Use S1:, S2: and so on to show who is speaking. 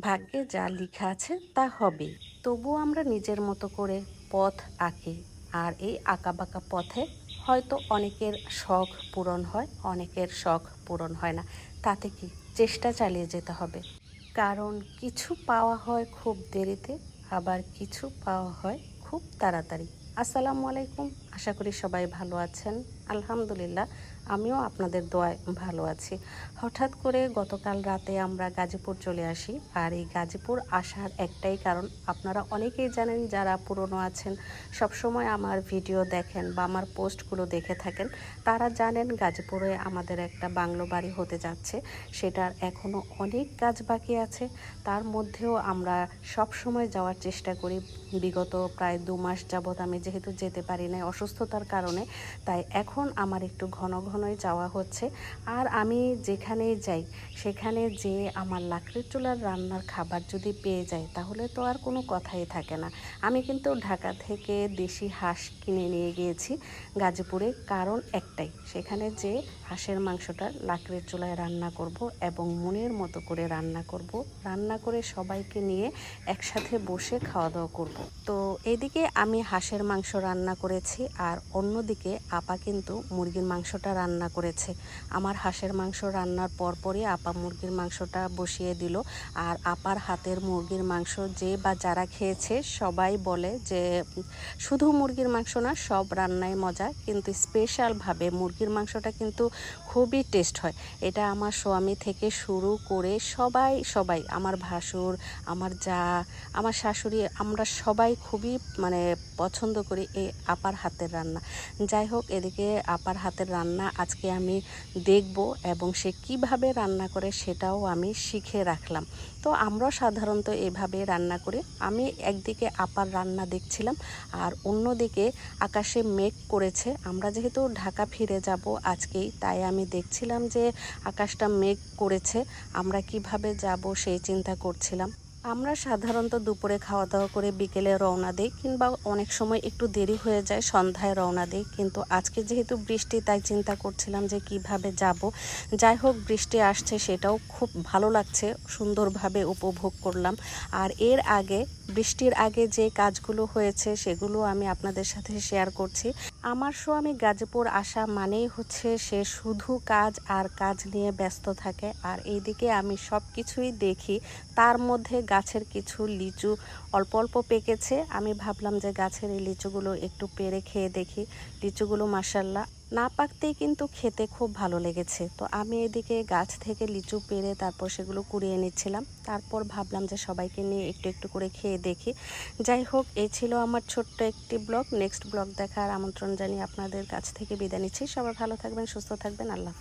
S1: ভাগ্যে যা লেখা আছে তা হবে। তবুও আমরা নিজের মতো করে পথ আঁকি। আর এই আঁকাবাঁকা পথে হয়তো অনেকের শখ পূরণ হয়, অনেকের শখ পূরণ হয় না। তাতে কি, চেষ্টা চালিয়ে যেতে হবে। কারণ কিছু পাওয়া হয় খুব দেরিতে, আবার কিছু পাওয়া হয় খুব তাড়াতাড়ি। আসসালামু আলাইকুম, আশা করি সবাই ভালো আছেন। আলহামদুলিল্লাহ, আমিও আপনাদের দোয়ায় ভালো আছি। হঠাৎ করে গতকাল রাতে আমরা গাজীপুর চলে আসি। আর এই গাজীপুর আসার একটাই কারণ, আপনারা অনেকেই জানেন যারা পুরনো আছেন, সবসময় আমার ভিডিও দেখেন বা আমার পোস্টগুলো দেখে থাকেন, তারা জানেন গাজীপুরে আমাদের একটা বাংলো বাড়ি হতে যাচ্ছে। সেটার এখনও অনেক কাজ বাকি আছে। তার মধ্যেও আমরা সব সময় যাওয়ার চেষ্টা করি। বিগত প্রায় 2 মাস যাবৎ আমি যেহেতু যেতে পারি না অসুস্থতার কারণে, তাই এখন আমার একটু ঘন ঘনই যাওয়া হচ্ছে। আর আমি যেখানেই যাই সেখানে যে আমার লাকড়ির চুলার রান্নার খাবার যদি পেয়ে যাই, তাহলে তো আর কোনো কথাই থাকে না। আমি কিন্তু ঢাকা থেকে দেশি হাঁস কিনে নিয়ে গিয়েছি গাজীপুরে, কারণ একটাই, সেখানে যে হাঁসের মাংসটা লাকড়ির চুলায় রান্না করব এবং মনের মতো করে রান্না করব, রান্না করে সবাইকে নিয়ে একসাথে বসে খাওয়া দাওয়া করব। তো এদিকে আমি হাঁসের মাংস রান্না করেছি, আর অন্যদিকে আপা কিন্তু মুরগির মাংসটা রান্না করেছে। আমার হাঁসের মাংস রান্নার পরপরই আপা মুরগির মাংসটা বসিয়ে দিল। আর আপার হাতের মুরগির মাংস যে বা যারা খেয়েছে সবাই বলে যে শুধু মুরগির মাংস না, সব রান্নাই মজা, কিন্তু স্পেশালভাবে মুরগির মাংসটা কিন্তু খুবই টেস্ট হয়। এটা আমার স্বামী থেকে শুরু করে সবাই সবাই, আমার ভাসুর, আমার যা, আমার শাশুড়ি, আমরা সবাই খুবই পছন্দ করি এই আপার হাতের রান্না। যাই হোক, এদিকে আপার হাতের রান্না আজকে আমি দেখব এবং সে কিভাবে রান্না করে সেটাও আমি শিখে রাখলাম। তো আমরা সাধারণত এভাবে রান্না করি। আমি একদিকে আপার রান্না দেখছিলাম, আর অন্যদিকে আকাশে মেঘ করেছে। আমরা যেহেতু ঢাকা ফিরে যাব আজকেই, তাই আমি দেখছিলাম যে আকাশটা মেঘ করেছে, আমরা কিভাবে যাব সেই চিন্তা করছিলাম। আমরা সাধারণত দুপুরে খাওয়া দাওয়া করে বিকেলে রওনা দিই, কিংবা অনেক সময় একটু দেরি হয়ে যায়, সন্ধ্যায় রওনা দিই। কিন্তু আজকে যেহেতু বৃষ্টি, তাই চিন্তা করছিলাম যে কিভাবে যাব। যাই হোক, বৃষ্টি আসছে, সেটাও খুব ভালো লাগছে, সুন্দরভাবে উপভোগ করলাম। আর এর আগে, বৃষ্টির আগে যে কাজগুলো হয়েছে সেগুলো আমি আপনাদের সাথে শেয়ার করছি। আমার স্বামী গাজীপুর আসা মানেই হচ্ছে সে শুধু কাজ আর কাজ নিয়ে ব্যস্ত থাকে। আর এইদিকে আমি সব কিছুই দেখি। তার মধ্যে গাছের কিছু লিচু অল্প অল্প পেকেছে। আমি ভাবলাম যে গাছের এই লিচুগুলো একটু পেড়ে খেয়ে দেখি। লিচুগুলো মাশাআল্লাহ না পাকতেই কিন্তু খেতে খুব ভালো লেগেছে। তো আমি এদিকে গাছ থেকে লিচু পেড়ে তারপর সেগুলো কুড়িয়ে নিচ্ছিলাম। তারপর ভাবলাম যে সবাইকে নিয়ে একটু একটু করে খেয়ে দেখি। যাই হোক, এই ছিল আমার ছোট্ট একটি ব্লগ। নেক্সট ব্লগ দেখার আমন্ত্রণ জানিয়ে আপনাদের কাছ থেকে বিদায় নিচ্ছি। সবাই ভালো থাকবেন, সুস্থ থাকবেন। আল্লাহ।